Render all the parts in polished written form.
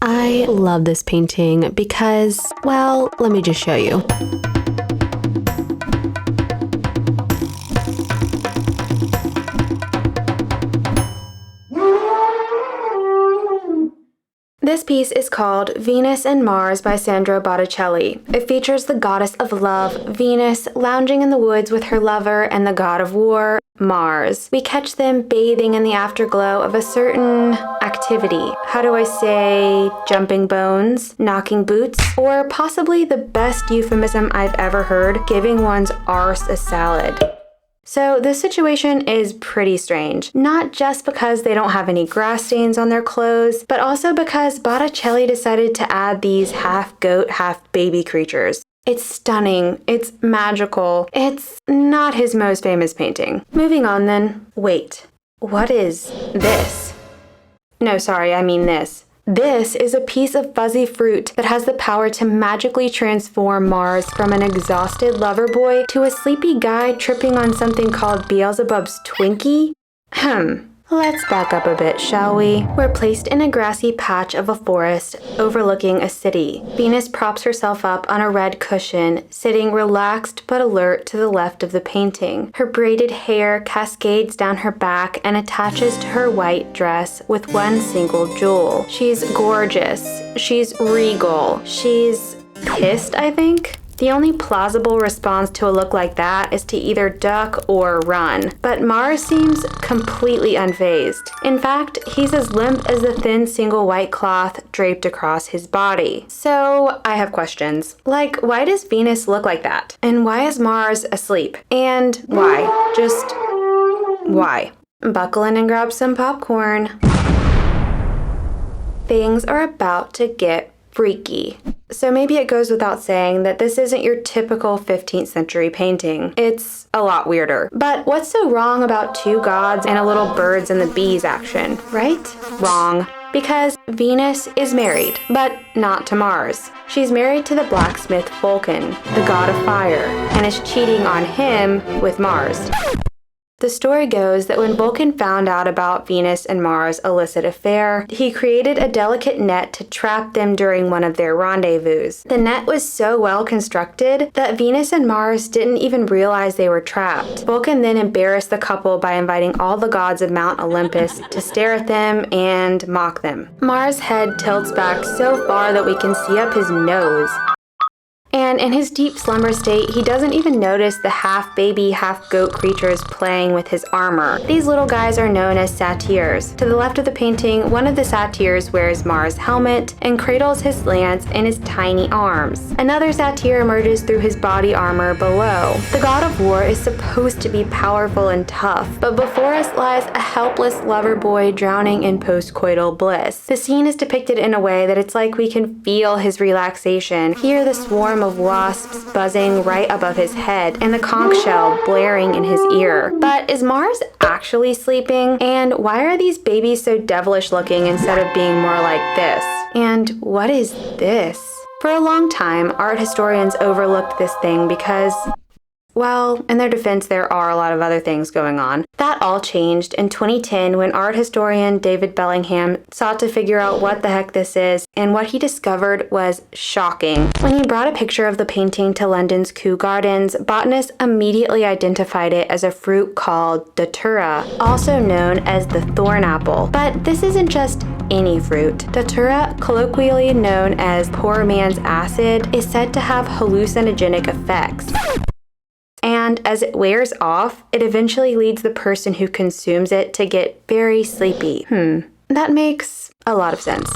I love this painting because, well, let me just show you. This piece is called Venus and Mars by Sandro Botticelli. It features the goddess of love, Venus, lounging in the woods with her lover, and the god of war, Mars. We catch them bathing in the afterglow of a certain activity. How do I say? Jumping bones, knocking boots, or possibly the best euphemism I've ever heard, giving one's arse a salad. So this situation is pretty strange, not just because they don't have any grass stains on their clothes, but also because Botticelli decided to add these half-goat, half-baby creatures. It's stunning, it's magical, it's not his most famous painting. Moving on then. Wait, what is this? No, sorry, I mean this. This is a piece of fuzzy fruit that has the power to magically transform Mars from an exhausted lover boy to a sleepy guy tripping on something called Beelzebub's Twinkie? Let's back up a bit, shall we? We're placed in a grassy patch of a forest overlooking a city. Venus props herself up on a red cushion, sitting relaxed but alert to the left of the painting. Her braided hair cascades down her back and attaches to her white dress with one single jewel. She's gorgeous. She's regal. She's pissed, I think? The only plausible response to a look like that is to either duck or run. But Mars seems completely unfazed. In fact, he's as limp as the thin single white cloth draped across his body. So I have questions. Like, why does Venus look like that? And why is Mars asleep? And why? Just why? Buckle in and grab some popcorn. Things are about to get freaky. So maybe it goes without saying that this isn't your typical 15th century painting. It's a lot weirder. But what's so wrong about two gods and a little birds and the bees action, right? Wrong. Because Venus is married, but not to Mars. She's married to the blacksmith Vulcan, the god of fire, and is cheating on him with Mars. The story goes that when Vulcan found out about Venus and Mars' illicit affair, he created a delicate net to trap them during one of their rendezvous. The net was so well constructed that Venus and Mars didn't even realize they were trapped. Vulcan then embarrassed the couple by inviting all the gods of Mount Olympus to stare at them and mock them. Mars' head tilts back so far that we can see up his nose. And in his deep slumber state, he doesn't even notice the half-baby, half-goat creatures playing with his armor. These little guys are known as satyrs. To the left of the painting, one of the satyrs wears Mars' helmet and cradles his lance in his tiny arms. Another satyr emerges through his body armor below. The god of war is supposed to be powerful and tough, but before us lies a helpless lover boy drowning in postcoital bliss. The scene is depicted in a way that it's like we can feel his relaxation, hear the swarm of wasps buzzing right above his head, and the conch shell blaring in his ear. But is Mars actually sleeping? And why are these babies so devilish looking instead of being more like this? And what is this? For a long time, art historians overlooked this thing because, well, in their defense, there are a lot of other things going on. That all changed in 2010 when art historian David Bellingham sought to figure out what the heck this is, and what he discovered was shocking. When he brought a picture of the painting to London's Kew Gardens, botanists immediately identified it as a fruit called datura, also known as the thorn apple. But this isn't just any fruit. Datura, colloquially known as poor man's acid, is said to have hallucinogenic effects. And as it wears off, it eventually leads the person who consumes it to get very sleepy. That makes a lot of sense.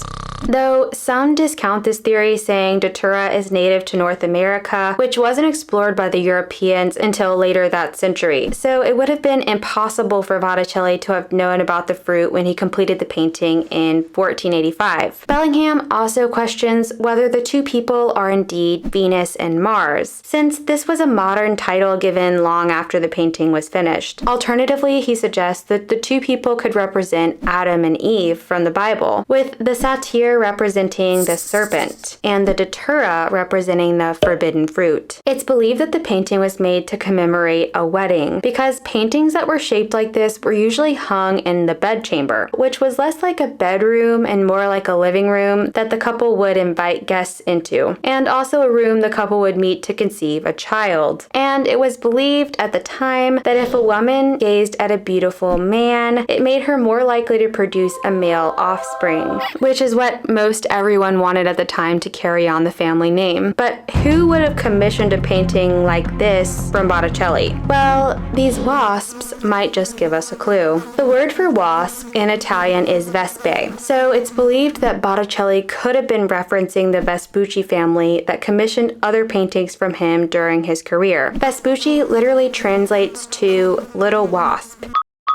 Though some discount this theory, saying datura is native to North America, which wasn't explored by the Europeans until later that century. So it would have been impossible for Botticelli to have known about the fruit when he completed the painting in 1485. Bellingham also questions whether the two people are indeed Venus and Mars, since this was a modern title given long after the painting was finished. Alternatively, he suggests that the two people could represent Adam and Eve from the Bible, with the satyr deer representing the serpent, and the datura representing the forbidden fruit. It's believed that the painting was made to commemorate a wedding, because paintings that were shaped like this were usually hung in the bedchamber, which was less like a bedroom and more like a living room that the couple would invite guests into, and also a room the couple would meet to conceive a child. And it was believed at the time that if a woman gazed at a beautiful man, it made her more likely to produce a male offspring, which is what most everyone wanted at the time to carry on the family name. But who would have commissioned a painting like this from Botticelli? Well, these wasps might just give us a clue. The word for wasp in Italian is vespe, so it's believed that Botticelli could have been referencing the Vespucci family that commissioned other paintings from him during his career. Vespucci literally translates to little wasp.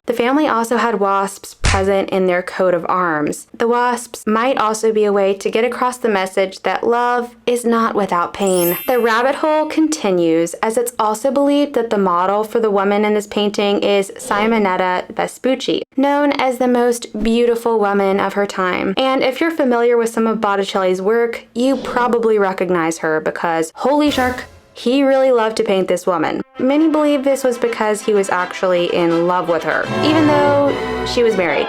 The family also had wasps present in their coat of arms. The wasps might also be a way to get across the message that love is not without pain. The rabbit hole continues, as it's also believed that the model for the woman in this painting is Simonetta Vespucci, known as the most beautiful woman of her time. And if you're familiar with some of Botticelli's work, you probably recognize her because, holy shark, he really loved to paint this woman. Many believe this was because he was actually in love with her, even though she was married.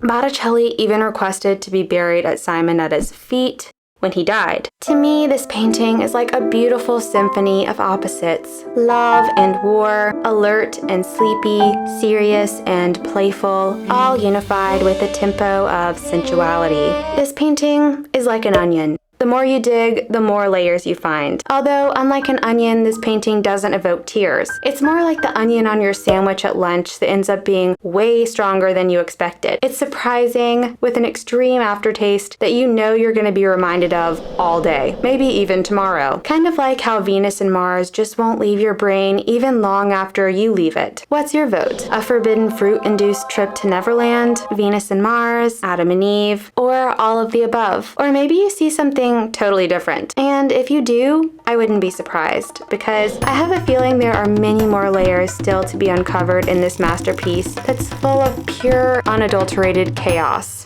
Botticelli even requested to be buried at Simonetta's feet when he died. To me, this painting is like a beautiful symphony of opposites. Love and war, alert and sleepy, serious and playful, all unified with a tempo of sensuality. This painting is like an onion. The more you dig, the more layers you find. Although, unlike an onion, this painting doesn't evoke tears. It's more like the onion on your sandwich at lunch that ends up being way stronger than you expected. It's surprising, with an extreme aftertaste that you know you're going to be reminded of all day, maybe even tomorrow. Kind of like how Venus and Mars just won't leave your brain even long after you leave it. What's your vote? A forbidden fruit-induced trip to Neverland, Venus and Mars, Adam and Eve, or all of the above? Or maybe you see something totally different. And if you do, I wouldn't be surprised, because I have a feeling there are many more layers still to be uncovered in this masterpiece that's full of pure, unadulterated chaos.